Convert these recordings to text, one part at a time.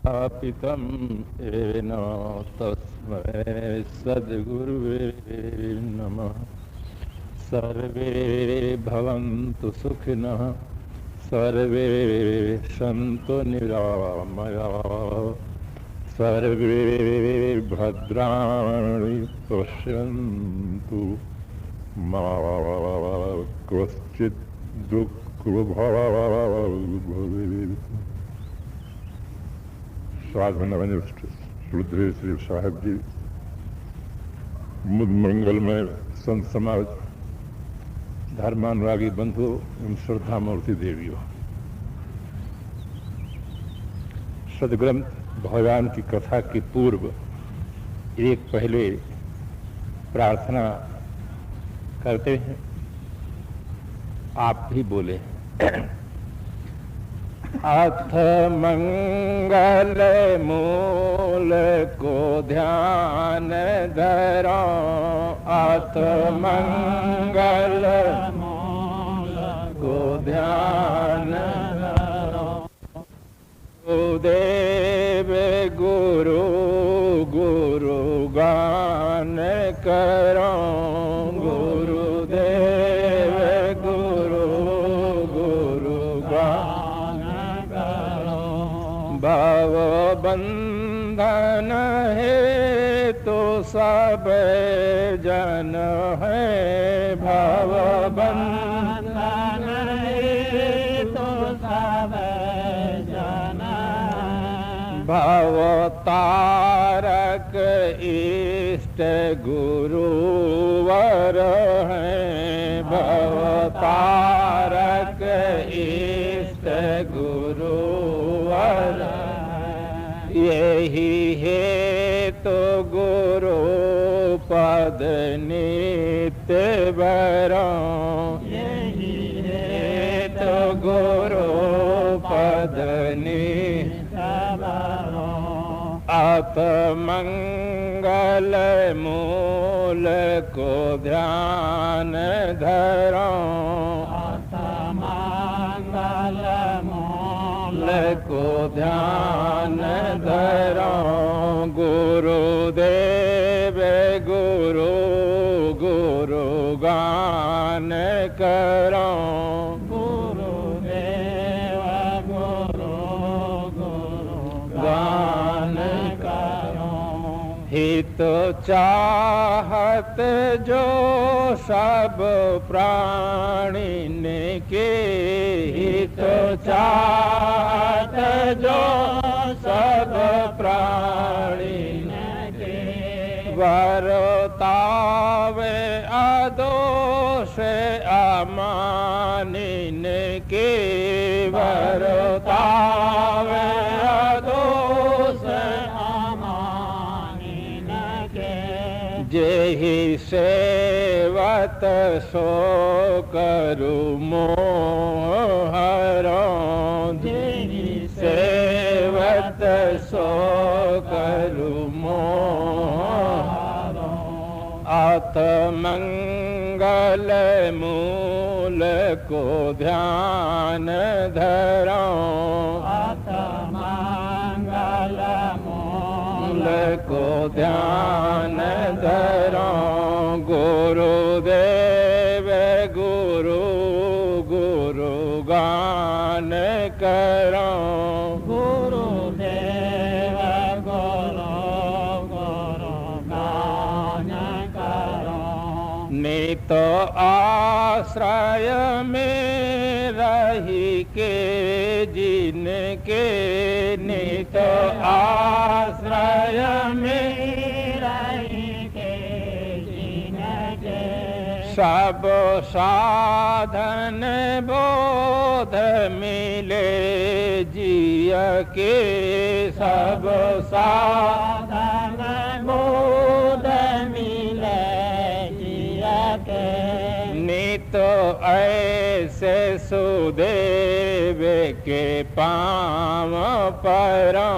स्थापितं येन तस्मै सद्गुरुवे नमः। सर्वे भवन्तु सुखिनः, सर्वे सन्तु निरामयाः, सर्वे भद्राणि पश्यन्तु मा कश्चित् दुःखभाग्। साधन रुद्र श्री साहेब जी, मुद मंगलमय संत समाज, धर्मानुरागी बंधु एवं श्रद्धा मूर्ति देवियों, सदग्रंथ भगवान की कथा के पूर्व एक पहले प्रार्थना करते हैं। आप भी बोले। अथ मंगल मूल को ध्यान धरो, अथ मंगल मूल को ध्यान धरो। गुरुदेव गुरु गुरु गान करो, गुरुदेव गुरु गुरु गान करो। भव बंधन है तो सब जन है, भव बंधन है तो सब जन। भव तारक इष्ट गुरुवर है, भव तारक इष्ट गुरुवर। यही है तो गुरु पद नित्य बरो, यही है तो गुरु पद नित्य बरो। अत मंगल मूल को ध्यान धरो, अत मंगल मूल को ध्यान धरो। गुरुदेव गुरु गुरु गान करो, गुरुदेव गुरु गुरु गान करो। हित चाहत जो सब प्राणी के, हित चाहत जो सब प्राणी के। वरतावे अदोष अमानिन के, वरतावे अदोष अमानिन के। जेहि सेवत सो करु मोहरो, जेहि सेवत सो करु मोहरो। अत मंगल मूल को ध्यान धरो, अत मंगल मूल को ध्यान धरो। गुरुदेव गुरु गुरु गान करो, गुरुदेव गुरु गुरु गान करो। नित आश्रय में रही के जिनके, नित आश्रय में रही के जिनके। सब साधन बोध मिले जिय के, सब साधन बोध मिले जिय के। नित ऐसे सुदेव के पाँव परो,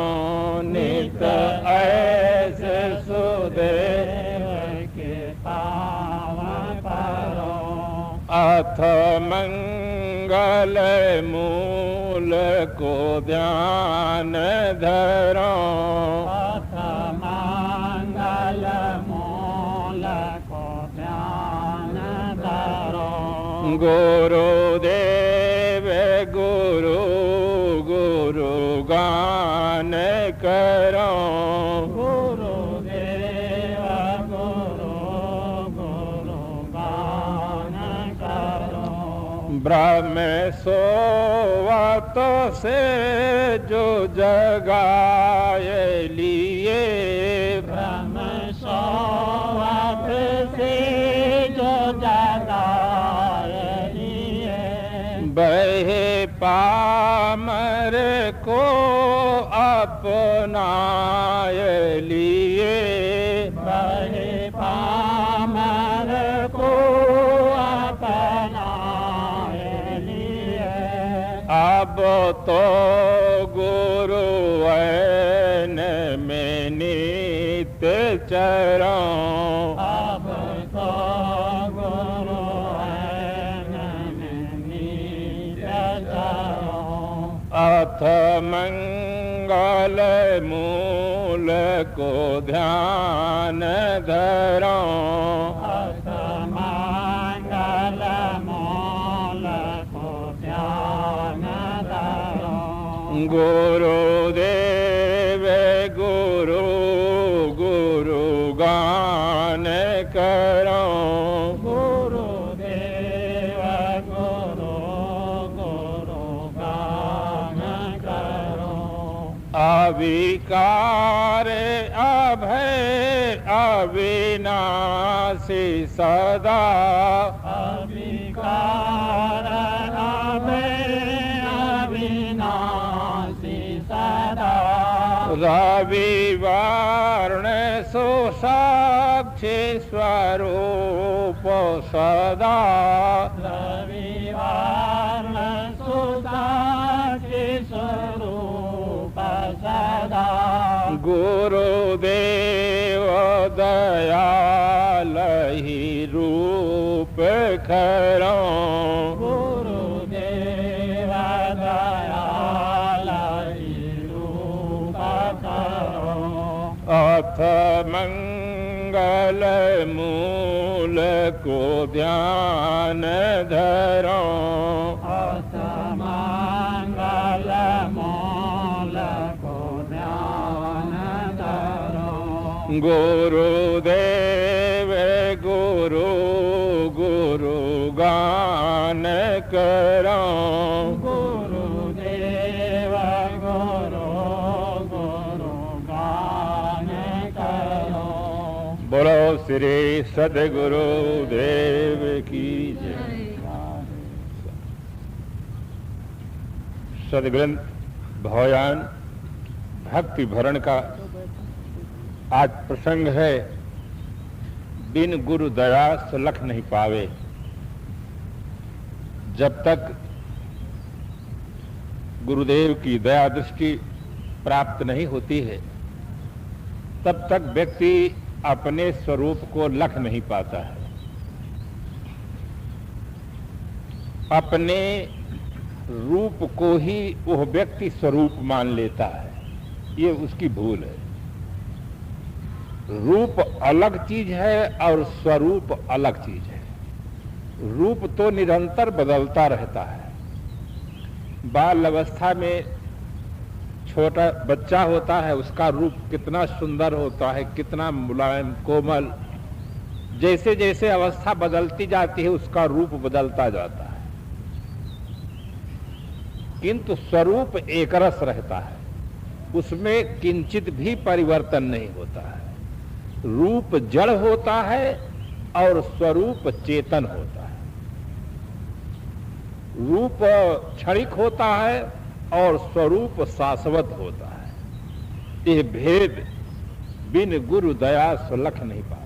नित ऐसे सुदेव के पाँव परो। अथ मंगल मूल मूल को ध्यान धरो अथ मंगल मूल को ध्यान धरो गुरुदेव गुरु गुरु गान करो गुरुदेव गुरु गुरु गान करो ब्रह्म सोवत से जो जगाए लिए ब्रह्म सोवत से जो जगाए लिए बहे पामर को अपनाए लिए बहे पामर को अपनाए लिए अब तो गुरु ऐन में नित्य चरों अब तो गुरु ऐन में नित्य चरो अथ मंगल मूल को ध्यान धरो अथ मंगल मूल को ध्यान धरो गुरुदेव गुरु गुरु गान करो गुरुदेव गुरु गुरु गान करो अविकार अभय अविनाशी सदा अविकार अभय अविनाशी सदा रविवारण सुसाक्षी स्वरूप सदा रविवार सुसाक्षी स्वरूप सदा गुरुदेव दयाल ही रूप खरो गुरुदेव दयाल रूप करो अथ मंगल मूल को ध्यान धरो अथ मंगल मूल को ध्यान धरो गुरुदेव गुरु गुरु गान करो गुरुदेव गुरु गुरु गान करो बोलो श्री सद्गुरु देव की जय। सदग्रंथ भवयान भक्ति भरण का आज प्रसंग है। बिन गुरु दया सुलख नहीं पावे। जब तक गुरुदेव की दया दृष्टि प्राप्त नहीं होती है तब तक व्यक्ति अपने स्वरूप को लख नहीं पाता है। अपने रूप को ही वह व्यक्ति स्वरूप मान लेता है। ये उसकी भूल है। रूप अलग चीज है और स्वरूप अलग चीज है। रूप तो निरंतर बदलता रहता है। बाल अवस्था में छोटा बच्चा होता है, उसका रूप कितना सुंदर होता है, कितना मुलायम कोमल। जैसे जैसे अवस्था बदलती जाती है उसका रूप बदलता जाता है, किंतु स्वरूप एकरस रहता है, उसमें किंचित भी परिवर्तन नहीं होता है। रूप जड़ होता है और स्वरूप चेतन होता है। रूप क्षणिक होता है और स्वरूप शाश्वत होता है। यह भेद बिन गुरु दया सुलख नहीं पावे।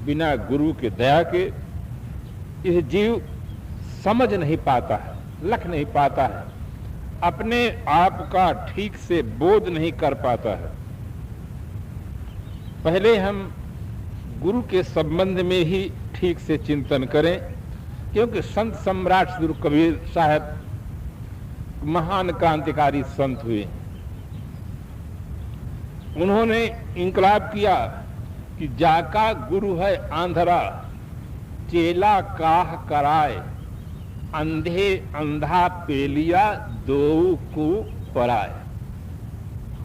बिना गुरु के दया के यह जीव समझ नहीं पाता है, लख नहीं पाता है, अपने आप का ठीक से बोध नहीं कर पाता है। पहले हम गुरु के संबंध में ही ठीक से चिंतन करें, क्योंकि संत सम्राट श्री कबीर साहब महान क्रांतिकारी संत हुए। उन्होंने इंकलाब किया कि जाका गुरु है आंधरा, चेला काह कराए, अंधे अंधा पेलिया दो को पराए।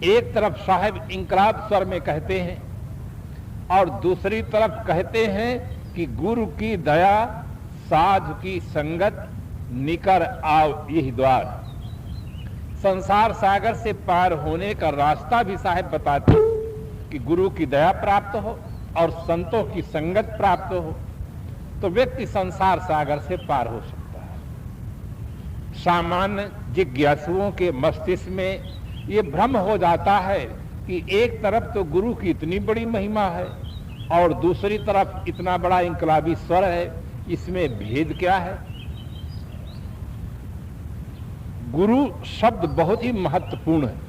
एक तरफ साहब इंकलाब स्वर में कहते हैं और दूसरी तरफ कहते हैं कि गुरु की दया साधु की संगत निकर आओ यही द्वार। संसार सागर से पार होने का रास्ता भी साहब बताते कि गुरु की दया प्राप्त हो और संतों की संगत प्राप्त हो तो व्यक्ति संसार सागर से पार हो सकता है। सामान्य जिज्ञासुओं के मस्तिष्क में ये भ्रम हो जाता है कि एक तरफ तो गुरु की इतनी बड़ी महिमा है और दूसरी तरफ इतना बड़ा इंकलाबी स्वर है, इसमें भेद क्या है। गुरु शब्द बहुत ही महत्वपूर्ण है।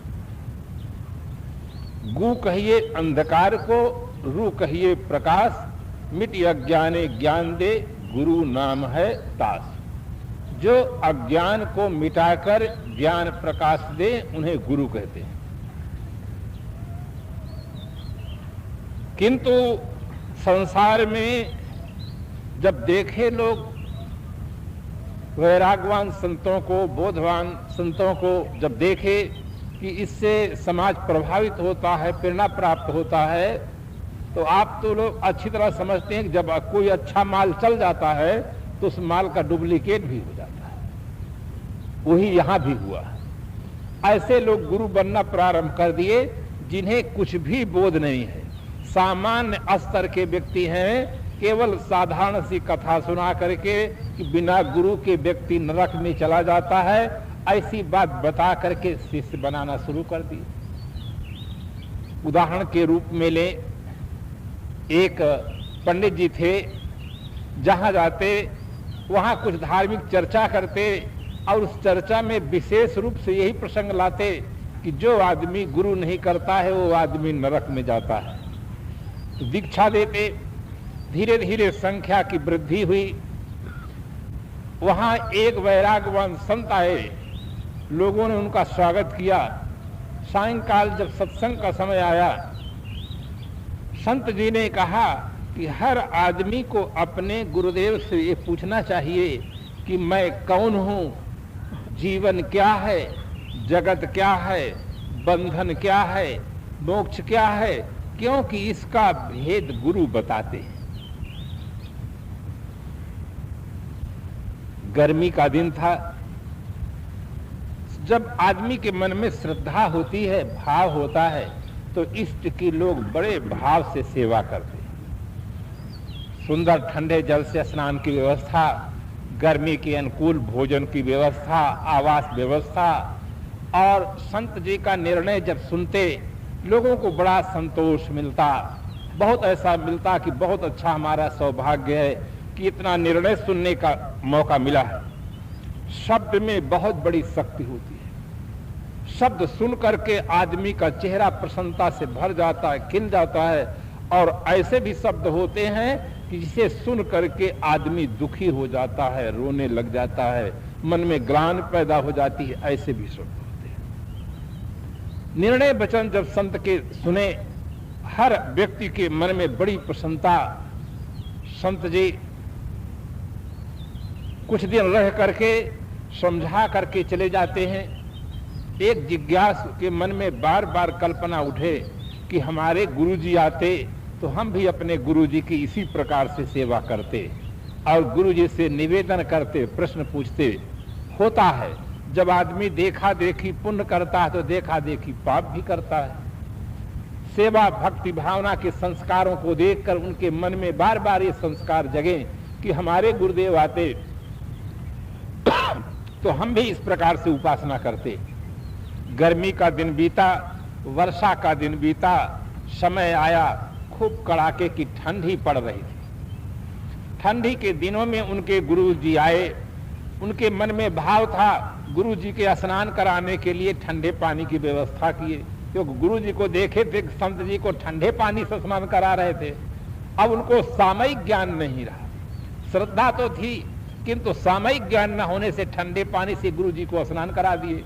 गु कहिए अंधकार को, रू कहिए प्रकाश, मिट अज्ञाने ज्ञान दे, गुरु नाम है दास। जो अज्ञान को मिटाकर ज्ञान प्रकाश दे उन्हें गुरु कहते हैं। किंतु संसार में जब देखे लोग वैरागवान संतों को, बोधवान संतों को जब देखे कि इससे समाज प्रभावित होता है, प्रेरणा प्राप्त होता है, तो आप तो लोग अच्छी तरह समझते हैं कि जब कोई अच्छा माल चल जाता है तो उस माल का डुप्लीकेट भी हो जाता है। वही यहां भी हुआ। ऐसे लोग गुरु बनना प्रारंभ कर दिए जिन्हें कुछ भी बोध नहीं है, सामान्य स्तर के व्यक्ति हैं, केवल साधारण सी कथा सुना करके कि बिना गुरु के व्यक्ति नरक में चला जाता है, ऐसी बात बता करके शिष्य बनाना शुरू कर दिए। उदाहरण के रूप में ले, एक पंडित जी थे, जहां जाते वहां कुछ धार्मिक चर्चा करते और उस चर्चा में विशेष रूप से यही प्रसंग लाते कि जो आदमी गुरु नहीं करता है वो आदमी नरक में जाता है। तो दीक्षा देते, धीरे धीरे संख्या की वृद्धि हुई। वहां एक वैरागवान संत आए, लोगों ने उनका स्वागत किया। सायंकाल जब सत्संग का समय आया, संत जी ने कहा कि हर आदमी को अपने गुरुदेव से ये पूछना चाहिए कि मैं कौन हूं, जीवन क्या है, जगत क्या है, बंधन क्या है, मोक्ष क्या है, क्योंकि इसका भेद गुरु बताते हैं। गर्मी का दिन था। जब आदमी के मन में श्रद्धा होती है, भाव होता है, तो इष्ट की लोग बड़े भाव से सेवा करते हैं। सुंदर ठंडे जल से स्नान की व्यवस्था, गर्मी के अनुकूल भोजन की व्यवस्था, आवास व्यवस्था, और संत जी का निर्णय जब सुनते लोगों को बड़ा संतोष मिलता। बहुत ऐसा मिलता कि बहुत अच्छा हमारा सौभाग्य है कि इतना निर्णय सुनने का मौका मिला है। शब्द में बहुत बड़ी शक्ति होती है। शब्द सुन करके आदमी का चेहरा प्रसन्नता से भर जाता है, खिल जाता है। और ऐसे भी शब्द होते हैं कि जिसे सुन करके आदमी दुखी हो जाता है, रोने लग जाता है, मन में ग्लानि पैदा हो जाती है। ऐसे भी शब्द होते हैं। निर्णय वचन जब संत के सुने, हर व्यक्ति के मन में बड़ी प्रसन्नता। संत जी कुछ दिन रह करके समझा करके चले जाते हैं। एक जिज्ञासु के मन में बार बार कल्पना उठे कि हमारे गुरुजी आते तो हम भी अपने गुरुजी की इसी प्रकार से सेवा करते और गुरुजी से निवेदन करते, प्रश्न पूछते। होता है जब आदमी देखा देखी पुण्य करता है तो देखा देखी पाप भी करता है। सेवा भक्ति भावना के संस्कारों को देखकर उनके मन में बार बार ये संस्कार जगे कि हमारे गुरुदेव आते तो हम भी इस प्रकार से उपासना करते। गर्मी का दिन बीता, वर्षा का दिन बीता, समय आया, खूब कड़ाके की ठंडी पड़ रही थी। ठंडी के दिनों में उनके गुरुजी आए। उनके मन में भाव था गुरुजी के स्नान कराने के लिए ठंडे पानी की व्यवस्था किए, क्योंकि गुरुजी को देखे थे संत जी को ठंडे पानी से स्नान करा रहे थे। अब उनको सामयिक ज्ञान नहीं रहा, श्रद्धा तो थी किंतु सामयिक ज्ञान न होने से ठंडे पानी से गुरु जी को स्नान करा दिए।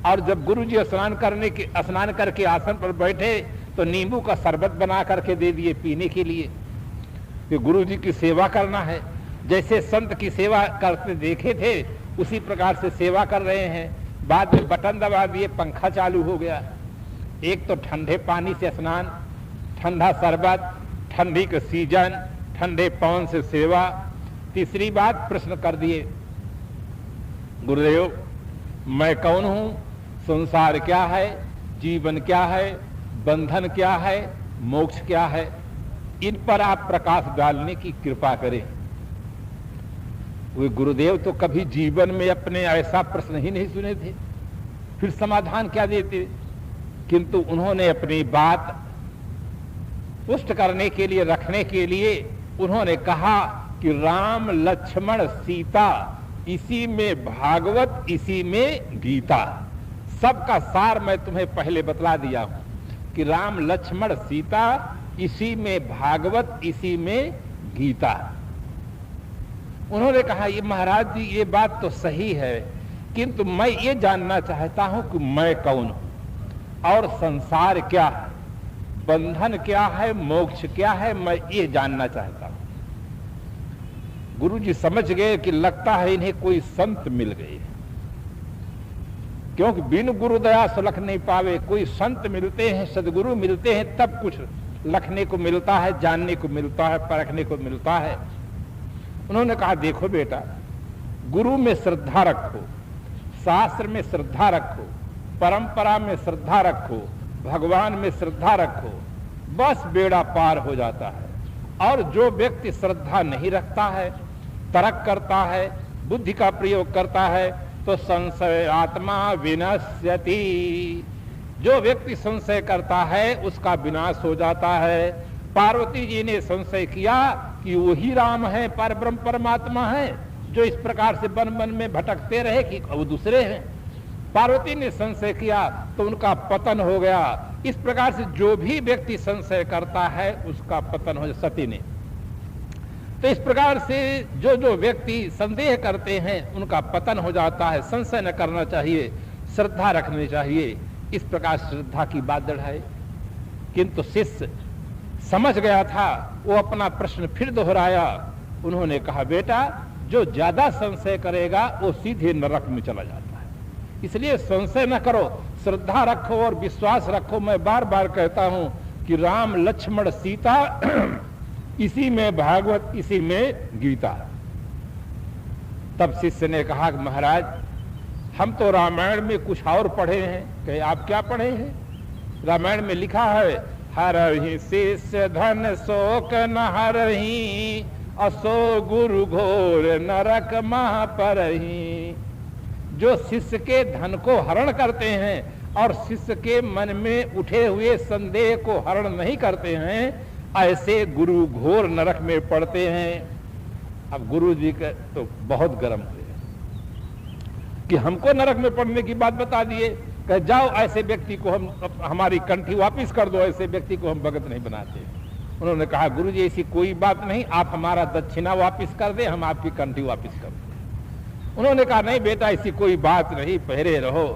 और जब गुरु जी स्नान करके आसन पर बैठे तो नींबू का शरबत बना करके दे दिए पीने के लिए। तो गुरु जी की सेवा करना है, जैसे संत की सेवा करते देखे थे उसी प्रकार से सेवा कर रहे हैं। बाद में बटन दबा दिए, पंखा चालू हो गया। एक तो ठंडे पानी से स्नान, ठंडा शरबत, ठंडी का सीजन, ठंडे पवन से सेवा। तीसरी बात प्रश्न कर दिए, गुरुदेव मैं कौन हूं, संसार क्या है, जीवन क्या है, बंधन क्या है, मोक्ष क्या है, इन पर आप प्रकाश डालने की कृपा करें। वे गुरुदेव तो कभी जीवन में अपने ऐसा प्रश्न ही नहीं सुने थे, फिर समाधान क्या देते। किंतु उन्होंने अपनी बात पुष्ट करने के लिए, रखने के लिए उन्होंने कहा कि राम लक्ष्मण सीता, इसी में भागवत, इसी में गीता। सबका सार मैं तुम्हें पहले बतला दिया हूं कि राम लक्ष्मण सीता, इसी में भागवत, इसी में गीता। उन्होंने कहा ये महाराज जी ये बात तो सही है, किंतु मैं ये जानना चाहता हूं कि मैं कौन हूं और संसार क्या है, बंधन क्या है, मोक्ष क्या है, मैं ये जानना चाहता हूं। गुरु जी समझ गए कि लगता है इन्हें कोई संत मिल गए, क्योंकि बिन गुरु दया सुलख नहीं पावे। कोई संत मिलते हैं, सदगुरु मिलते हैं, तब कुछ लखने को मिलता है, जानने को मिलता है, परखने को मिलता है। उन्होंने कहा देखो बेटा, गुरु में श्रद्धा रखो, शास्त्र में श्रद्धा रखो, परंपरा में श्रद्धा रखो, भगवान में श्रद्धा रखो, बस बेड़ा पार हो जाता है। और जो व्यक्ति श्रद्धा नहीं रखता है, तर्क करता है, बुद्धि का प्रयोग करता है, तो संशय आत्मा विनश्यति। जो व्यक्ति संशय करता है उसका विनाश हो जाता है। पार्वती जी ने संशय किया कि वही राम है, परब्रह्म परमात्मा है, जो इस प्रकार से वन वन में भटकते रहे कि वो दूसरे हैं। पार्वती ने संशय किया तो उनका पतन हो गया। इस प्रकार से जो भी व्यक्ति संशय करता है उसका पतन हो जाता। सती ने तो इस प्रकार से जो जो व्यक्ति संदेह करते हैं उनका पतन हो जाता है। संशय न करना चाहिए, श्रद्धा रखनी चाहिए। इस प्रकार श्रद्धा की बात बढ़ाई। किंतु शिष्य समझ गया था, वो अपना प्रश्न फिर दोहराया। उन्होंने कहा बेटा, जो ज्यादा संशय करेगा वो सीधे नरक में चला जाता है, इसलिए संशय न करो, श्रद्धा रखो और विश्वास रखो। मैं बार बार कहता हूं कि राम लक्ष्मण सीता, इसी में भागवत, इसी में गीता। तब शिष्य ने कहा महाराज हम तो रामायण में कुछ और पढ़े हैं। कहे आप क्या पढ़े हैं? रामायण में लिखा है, हरहि शिष्य धन शोक न हरहि, असो गुरु घोर नरक मह परहि। जो शिष्य के धन को हरण करते हैं और शिष्य के मन में उठे हुए संदेह को हरण नहीं करते हैं, ऐसे गुरु घोर नरक में पड़ते हैं। अब गुरु जी के तो बहुत गर्म हुए कि हमको नरक में पड़ने की बात बता दिए। कहे जाओ ऐसे व्यक्ति को हम हमारी कंठी वापस कर दो, ऐसे व्यक्ति को हम भगत नहीं बनाते। उन्होंने कहा गुरु जी ऐसी कोई बात नहीं, आप हमारा दक्षिणा वापस कर दे, हम आपकी कंठी वापस कर दें। उन्होंने कहा नहीं बेटा ऐसी कोई बात नहीं, पहरे रहो।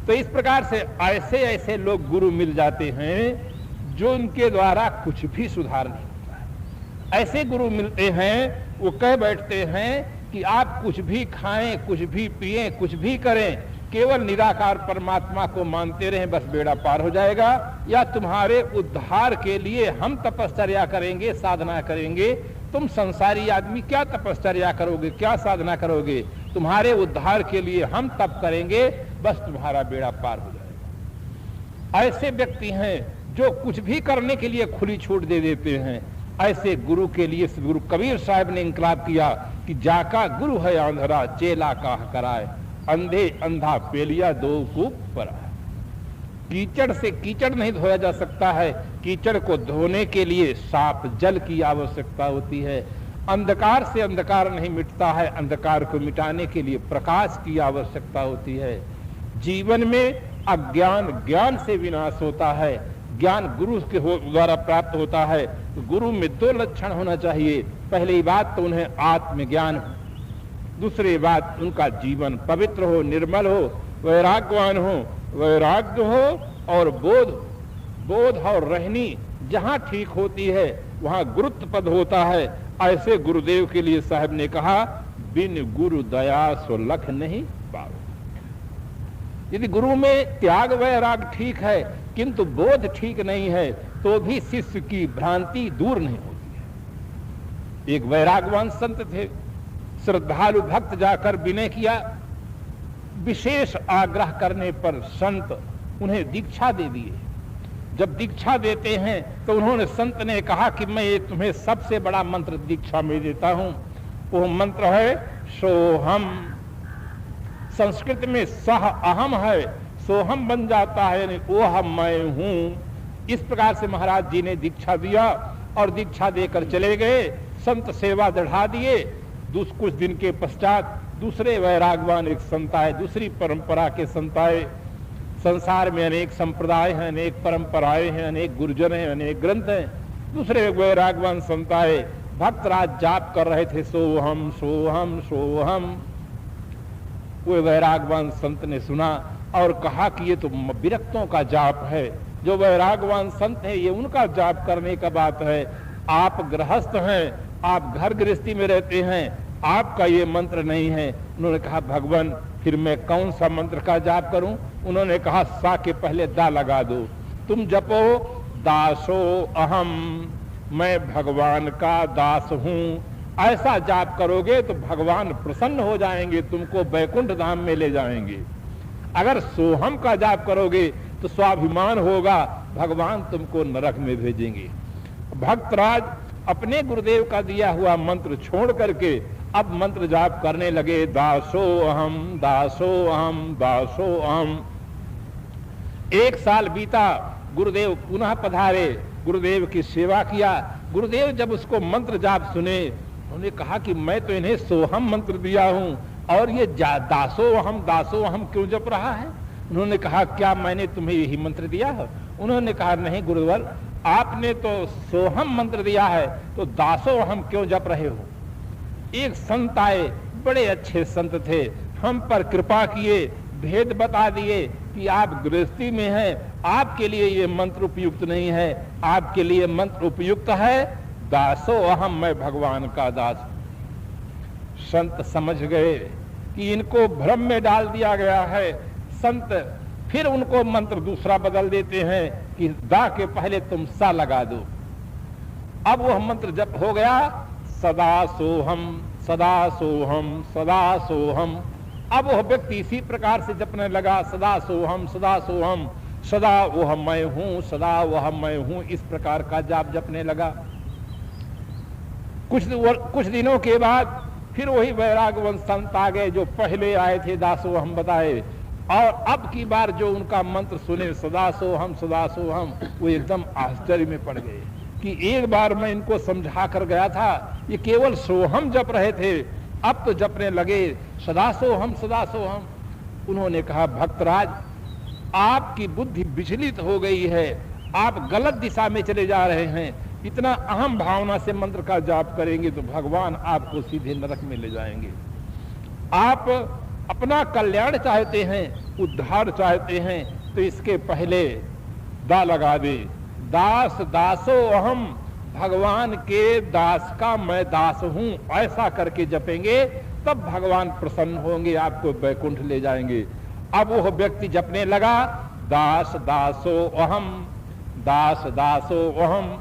तो इस प्रकार से ऐसे ऐसे लोग गुरु मिल जाते हैं जो उनके द्वारा कुछ भी सुधार नहीं होता है। ऐसे गुरु मिलते हैं, वो कह बैठते हैं कि आप कुछ भी खाएं, कुछ भी पिएं, कुछ भी करें, केवल निराकार परमात्मा को मानते रहें, बस बेड़ा पार हो जाएगा। या तुम्हारे उद्धार के लिए हम तपश्चर्या करेंगे, साधना करेंगे। तुम संसारी आदमी क्या तपश्चर्या करोगे, क्या साधना करोगे? तुम्हारे उद्धार के लिए हम तप करेंगे, बस तुम्हारा बेड़ा पार हो जाएगा। ऐसे व्यक्ति हैं जो कुछ भी करने के लिए खुली छूट दे देते हैं। ऐसे गुरु के लिए गुरु कबीर साहब ने इंकलाब किया कि जाका गुरु है अंधरा, चेला का कराए, अंधे अंधा पेलिया दो कूप परा। कीचड़ से कीचड़ नहीं धोया जा सकता है, कीचड़ को धोने के लिए साफ जल की आवश्यकता होती है। अंधकार से अंधकार नहीं मिटता है, अंधकार को मिटाने के लिए प्रकाश की आवश्यकता होती है। जीवन में अज्ञान ज्ञान से विनाश होता है, ज्ञान गुरु के द्वारा प्राप्त होता है। तो गुरु में दो लक्षण होना चाहिए। पहली बात तो उन्हें आत्मज्ञान दूसरी बात उनका जीवन पवित्र हो, निर्मल हो, वैराग्यवान हो, वैराग्य हो और बोध और रहनी जहां ठीक होती है वहां गुरुत्व पद होता है। ऐसे गुरुदेव के लिए साहब ने कहा, बिन गुरु दया सो लख नहीं पाओ। यदि गुरु में त्याग वैराग ठीक है किंतु बोध ठीक नहीं है तो भी शिष्य की भ्रांति दूर नहीं होती है। एक वैरागवान संत थे, श्रद्धालु भक्त जाकर विनय किया, विशेष आग्रह करने पर संत उन्हें दीक्षा दे दिए। जब दीक्षा देते हैं तो उन्होंने संत ने कहा कि मैं ये तुम्हें सबसे बड़ा मंत्र दीक्षा में देता हूं। वो मंत्र है सोहम। संस्कृत में सह अहम है, सोहम बन जाता है, यानी ओह मैं हूं। इस प्रकार से महाराज जी ने दीक्षा दिया और दीक्षा देकर चले गए। संत सेवा बढ़ा दिए। कुछ दिन के पश्चात दूसरे वैरागवान एक संत आए, दूसरी परंपरा के संत आए। संसार में अनेक संप्रदाय हैं, अनेक परंपराएं हैं, अनेक गुरुजन हैं, अनेक ग्रंथ हैं। दूसरे वैरागवान संत आए, भक्तराज जाप कर रहे थे, सोहम सोहम सोहम। वो वैरागवान संत ने सुना और कहा कि ये तो विरक्तों का जाप है। जो वैरागवान संत है ये उनका जाप करने का बात है। आप गृहस्थ हैं, आप घर गृहस्थी में रहते हैं, आपका ये मंत्र नहीं है। उन्होंने कहा भगवान फिर मैं कौन सा मंत्र का जाप करूं? उन्होंने कहा सा के पहले दा लगा दो। तुम जपो दासो अहम, मैं भगवान का दास हूं। ऐसा जाप करोगे तो भगवान प्रसन्न हो जाएंगे, तुमको बैकुंठ धाम में ले जाएंगे। अगर सोहम का जाप करोगे तो स्वाभिमान होगा, भगवान तुमको नरक में भेजेंगे। भक्तराज अपने गुरुदेव का दिया हुआ मंत्र छोड़ करके अब मंत्र जाप करने लगे, दासो अहम दासो अहम दासो अहम। एक साल बीता, गुरुदेव पुनः पधारे, गुरुदेव की सेवा किया। गुरुदेव जब उसको मंत्र जाप सुने, उन्होंने कहा कि मैं तो इन्हें सोहम मंत्र दिया हूं और ये दासो अहम क्यों जप रहा है? उन्होंने कहा क्या मैंने तुम्हें यही मंत्र दिया है? उन्होंने कहा नहीं गुरुवर, आपने तो सोहम मंत्र दिया है तो दासो अहम क्यों जप रहे हो? एक संत आए, बड़े अच्छे संत थे, हम पर कृपा किए, भेद बता दिए कि आप गृहस्थी में हैं, आपके लिए ये मंत्र उपयुक्त नहीं है, आपके लिए मंत्र उपयुक्त है दासो अहम, मैं भगवान का दास। संत समझ गए कि इनको भ्रम में डाल दिया गया है। संत फिर उनको मंत्र दूसरा बदल देते हैं कि दा के पहले तुम सा लगा दो। अब वह मंत्र जप हो गया, सदा सोहम सदा सोहम सदा सोहम। अब वह व्यक्ति इसी प्रकार से जपने लगा, सदा सोहम सदा सोहम, सदा वह मैं हूं, सदा वह मैं हूं, इस प्रकार का जाप जपने लगा। कुछ दिनों के बाद फिर वही वैरागवन संत आ गए जो पहले आए थे, दासो हम बताए, और अब की बार जो उनका मंत्र सुने सदा सोहम, वो एकदम आश्चर्य में पड़ गए कि एक बार मैं इनको समझा कर गया था, ये केवल सोहम जप रहे थे, अब तो जपने लगे सदा सोहम। उन्होंने कहा भक्तराज, आपकी बुद्धि विचलित हो गई है, आप गलत दिशा में चले जा रहे हैं। इतना अहम भावना से मंत्र का जाप करेंगे तो भगवान आपको सीधे नरक में ले जाएंगे। आप अपना कल्याण चाहते हैं, उद्धार चाहते हैं, तो इसके पहले दा लगा दे, दास दासो अहम, भगवान के दास का मैं दास हूं, ऐसा करके जपेंगे तब भगवान प्रसन्न होंगे, आपको बैकुंठ ले जाएंगे। अब वह व्यक्ति जपने लगा, दास दासो अहम, दास दासो अहम।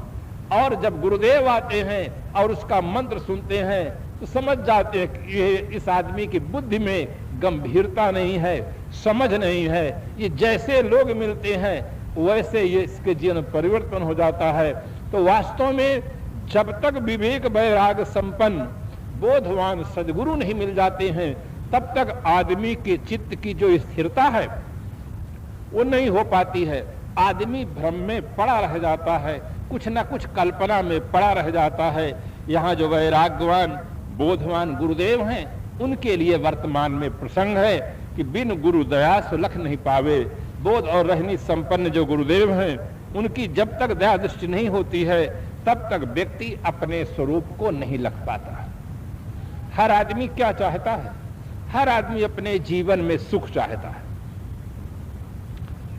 और जब गुरुदेव आते हैं और उसका मंत्र सुनते हैं तो समझ जाते हैं कि ये इस आदमी की बुद्धि में गंभीरता नहीं है, समझ नहीं है। ये जैसे लोग मिलते हैं वैसे ये इसके जीवन परिवर्तन हो जाता है। तो वास्तव में जब तक विवेक वैराग संपन्न बोधवान सदगुरु नहीं मिल जाते हैं तब तक आदमी के चित्त की जो स्थिरता है वो नहीं हो पाती है। आदमी भ्रम में पड़ा रह जाता है, कुछ न कुछ कल्पना में पड़ा रह जाता है। यहाँ जो वैराग्यवान बोधवान गुरुदेव हैं उनके लिए वर्तमान में प्रसंग है कि बिन गुरु दया सुलख नहीं पावे। बोध और रहनी संपन्न जो गुरुदेव हैं उनकी जब तक दया दृष्टि नहीं होती है तब तक व्यक्ति अपने स्वरूप को नहीं लख पाता। हर आदमी क्या चाहता है? हर आदमी अपने जीवन में सुख चाहता है।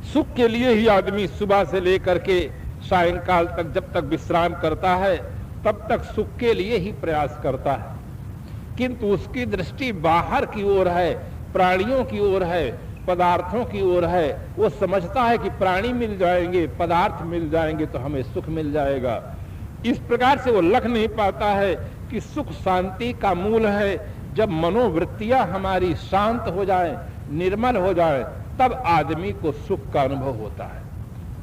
सुख के लिए ही आदमी सुबह से लेकर के सायंकाल तक जब तक विश्राम करता है तब तक सुख के लिए ही प्रयास करता है, किंतु उसकी दृष्टि बाहर की ओर है, प्राणियों की ओर है, पदार्थों की ओर है। वो समझता है कि प्राणी मिल जाएंगे, पदार्थ मिल जाएंगे तो हमें सुख मिल जाएगा। इस प्रकार से वो लख नहीं पाता है कि सुख शांति का मूल है। जब मनोवृत्तियां हमारी शांत हो जाएं, निर्मल हो जाएं, तब आदमी को सुख का अनुभव होता है।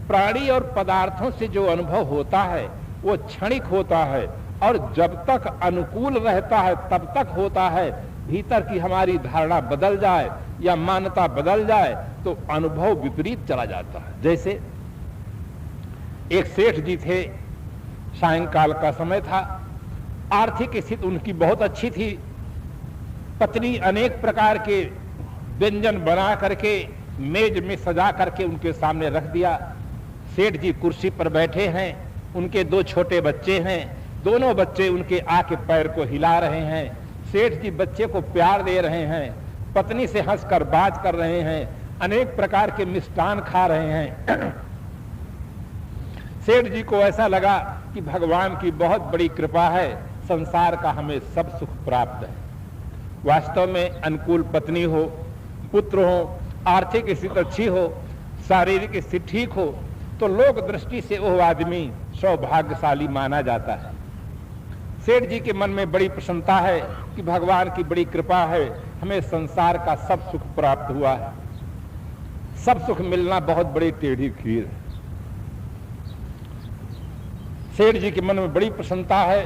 प्राणी और पदार्थों से जो अनुभव होता है वो क्षणिक होता है और जब तक अनुकूल रहता है तब तक होता है। भीतर की हमारी धारणा बदल जाए या मान्यता बदल जाए तो अनुभव विपरीत चला जाता है। जैसे एक सेठ जी थे, सायंकाल का समय था, आर्थिक स्थिति उनकी बहुत अच्छी थी। पत्नी अनेक प्रकार के व्यंजन बना करके मेज में सजा करके उनके सामने रख दिया। सेठ जी कुर्सी पर बैठे हैं, उनके 2 छोटे बच्चे हैं, दोनों बच्चे उनके आके पैर को हिला रहे हैं। सेठ जी बच्चे को प्यार दे रहे हैं, पत्नी से हंसकर बात कर रहे हैं, अनेक प्रकार के मिष्टान खा रहे हैं। सेठ जी को ऐसा लगा कि भगवान की बहुत बड़ी कृपा है, संसार का हमें सब सुख प्राप्त है। वास्तव में अनुकूल पत्नी हो, पुत्र हो, आर्थिक स्थिति अच्छी हो, शारीरिक स्थिति ठीक हो तो लोक दृष्टि से वह आदमी सौभाग्यशाली माना जाता है। सेठ जी के मन में बड़ी प्रसन्नता है कि भगवान की बड़ी कृपा है, हमें संसार का सब सुख प्राप्त हुआ है। सब सुख मिलना बहुत बड़ी टेढ़ी खीर है। सेठ जी के मन में बड़ी प्रसन्नता है,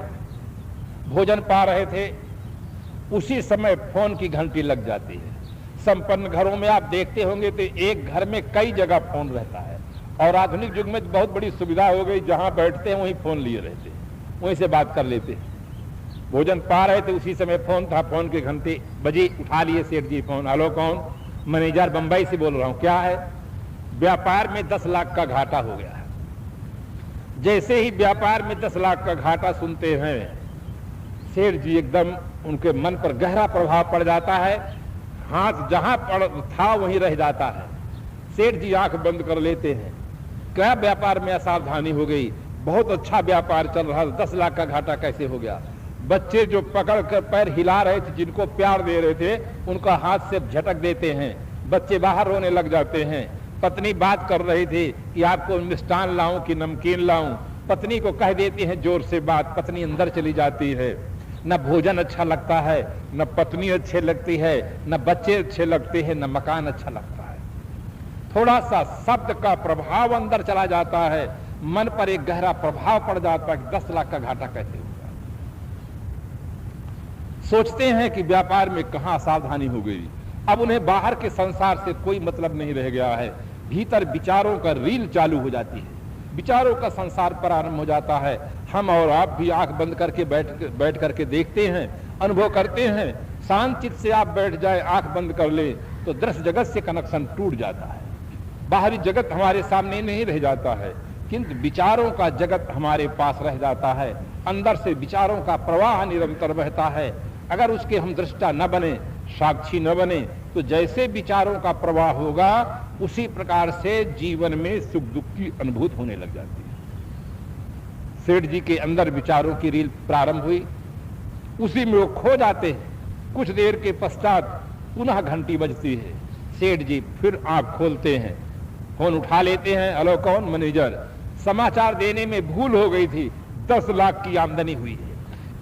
भोजन पा रहे थे, उसी समय फोन की घंटी लग जाती है। संपन्न घरों में आप देखते होंगे तो एक घर में कई जगह फोन रहता है और आधुनिक युग में बहुत बड़ी सुविधा हो गई, जहां बैठते हैं वहीं फोन लिए रहते हैं, वहीं से बात कर लेते हैं। भोजन पा रहे थे उसी समय फोन था, फोन की घंटी बजी, उठा लिए सेठ जी फोन। हेलो, कौन? मैनेजर बंबई से बोल रहा हूं। क्या है? व्यापार में 10 लाख का घाटा हो गया है। जैसे ही व्यापार में 10 लाख का घाटा सुनते हैं सेठ जी एकदम उनके मन पर गहरा प्रभाव पड़ जाता है, हाथ जहां था वहीं रह जाता है। सेठ जी आंख बंद कर लेते हैं। क्या व्यापार में असावधानी हो गई? बहुत अच्छा व्यापार चल रहा था, 10 लाख का घाटा कैसे हो गया? बच्चे जो पकड़ कर पैर हिला रहे थे, जिनको प्यार दे रहे थे, उनका हाथ से झटक देते हैं, बच्चे बाहर रोने लग जाते हैं। पत्नी बात कर रही थी कि आपको मिष्टान लाऊं कि नमकीन लाऊं, पत्नी को कह देती है जोर से बात, पत्नी अंदर चली जाती है। न भोजन अच्छा लगता है, न पत्नी अच्छे लगती है, न बच्चे अच्छे लगते हैं, न मकान अच्छा लगता है। थोड़ा सा शब्द का प्रभाव अंदर चला जाता है, मन पर एक गहरा प्रभाव पड़ जाता है कि 10 लाख का घाटा कैसे होगा। सोचते हैं कि व्यापार में कहां सावधानी हो गई। अब उन्हें बाहर के संसार से कोई मतलब नहीं रह गया है, भीतर विचारों का रील चालू हो जाती है, विचारों का संसार प्रारंभ हो जाता है। हम और आप भी आंख बंद करके बैठ करके देखते हैं, अनुभव करते हैं। शांत चित्त से आप बैठ जाए, आंख बंद कर ले तो दृश्य जगत से कनेक्शन टूट जाता है, बाहरी जगत हमारे सामने नहीं रह जाता है, किंतु विचारों का जगत हमारे पास रह जाता है। अंदर से विचारों का प्रवाह निरंतर बहता है। अगर उसके हम दृष्टा न बने, साक्षी न बने, तो जैसे विचारों का प्रवाह होगा उसी प्रकार से जीवन में सुख दुख की अनुभूति होने लग जाती है। सेठ जी के अंदर विचारों की रील प्रारंभ हुई, उसी में वो खो जाते हैं। कुछ देर के पश्चात पुनः घंटी बजती है, सेठ जी फिर आंख खोलते हैं, फोन उठा लेते हैं। हेलो, कौन? मैनेजर। समाचार देने में भूल हो गई थी, 10 लाख की आमदनी हुई है।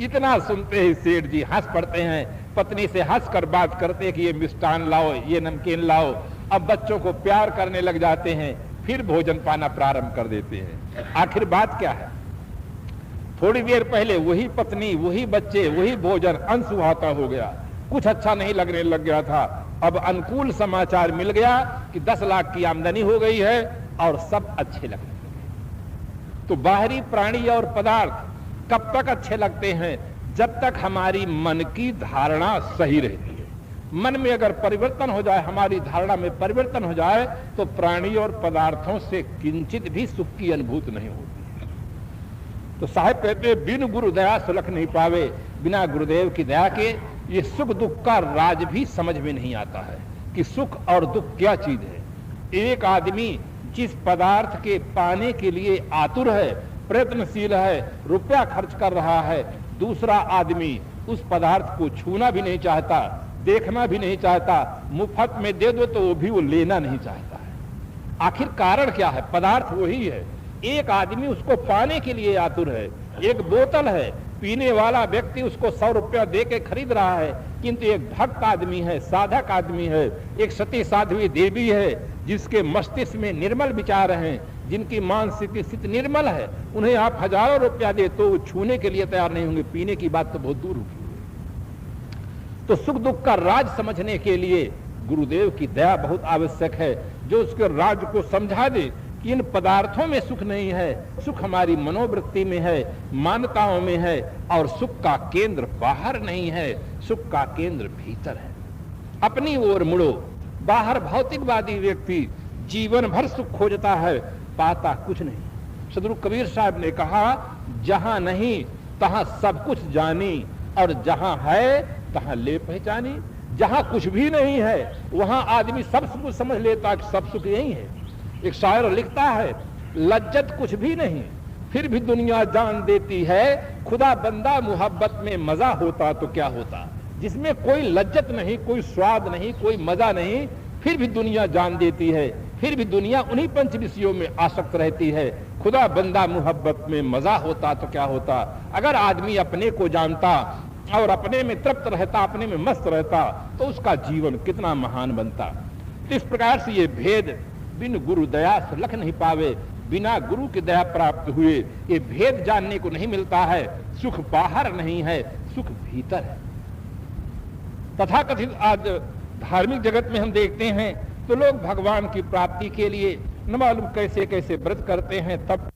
इतना सुनते ही सेठ जी हंस पड़ते हैं, पत्नी से हंसकर बात करते हैं कि ये मिष्टान लाओ, ये नमकीन लाओ। अब बच्चों को प्यार करने लग जाते हैं, फिर भोजन पाना प्रारंभ कर देते हैं। आखिर बात क्या है? थोड़ी देर पहले वही पत्नी, वही बच्चे, वही भोजन अनसुहाता हो गया, कुछ अच्छा नहीं लगने लग गया था। अब अनुकूल समाचार मिल गया कि 10 लाख की आमदनी हो गई है और सब अच्छे लगने लगे। तो बाहरी प्राणी और पदार्थ कब तक अच्छे लगते हैं? जब तक हमारी मन की धारणा सही रहती है। मन में अगर परिवर्तन हो जाए, हमारी धारणा में परिवर्तन हो जाए, तो प्राणी और पदार्थों से किंचित भी सुख की अनुभूति नहीं होती। तो साहिब कहते हैं बिन गुरु दया सुलख नहीं पावे, बिना गुरुदेव की दया के ये सुख दुख का राज भी समझ में नहीं आता है कि सुख और दुख क्या चीज है। एक आदमी जिस पदार्थ के पाने के लिए आतुर है, प्रयत्नशील है, रुपया खर्च कर रहा है, दूसरा आदमी उस पदार्थ को छूना भी नहीं चाहता, देखना भी नहीं चाहता, मुफ्त में दे दो तो वो भी वो लेना नहीं चाहता है। आखिर कारण क्या है? पदार्थ वही है। एक आदमी उसको पाने के लिए आतुर है, एक बोतल है, पीने वाला व्यक्ति उसको 100 रुपया दे के खरीद रहा है, किंतु एक भक्त आदमी है, साधक आदमी है, एक सती साध्वी देवी है जिसके मस्तिष्क में निर्मल विचार हैं, जिनकी मानसिक स्थिति निर्मल है, उन्हें आप हजारों रुपया दे तो वो छूने के लिए तैयार नहीं होंगे, पीने की बात तो बहुत दूर होगी। तो सुख दुख का राज समझने के लिए गुरुदेव की दया बहुत आवश्यक है, जो उसके राज को समझा दे कि इन पदार्थों में सुख नहीं है, सुख हमारी मनोवृत्ति में है, मान्यताओं में है, और सुख का केंद्र बाहर नहीं है, सुख का केंद्र भीतर है। अपनी ओर मुड़ो। बाहर भौतिकवादी व्यक्ति जीवन भर सुख खोजता है, पाता कुछ नहीं। सदगुरु कबीर साहब ने कहा, जहां नहीं तहां सब कुछ जानी, और जहां है तहां ले पहचानी। जहां कुछ भी नहीं है वहां आदमी सब कुछ समझ लेता कि सब सुख यही है। एक शायर लिखता है, लज्जत कुछ भी नहीं फिर भी दुनिया जान देती है, खुदा बंदा मुहब्बत में मजा होता तो क्या होता। जिसमें कोई लज्जत नहीं, कोई स्वाद नहीं, कोई मजा नहीं, फिर भी दुनिया जान देती है, फिर भी दुनिया उन्हीं पंच विषयों में आसक्त रहती है। खुदा बंदा मुहब्बत में मजा होता तो क्या होता। अगर आदमी अपने को जानता और अपने में तृप्त रहता, अपने में मस्त रहता, तो उसका जीवन कितना महान बनता। तो इस प्रकार से ये भेद बिन गुरु दया सुलख नहीं पावे, बिना गुरु की दया प्राप्त हुए ये भेद जानने को नहीं मिलता है। सुख बाहर नहीं है, सुख भीतर है। तथाकथित आज धार्मिक जगत में हम देखते हैं तो लोग भगवान की प्राप्ति के लिए न मालूम कैसे कैसे व्रत करते हैं, तब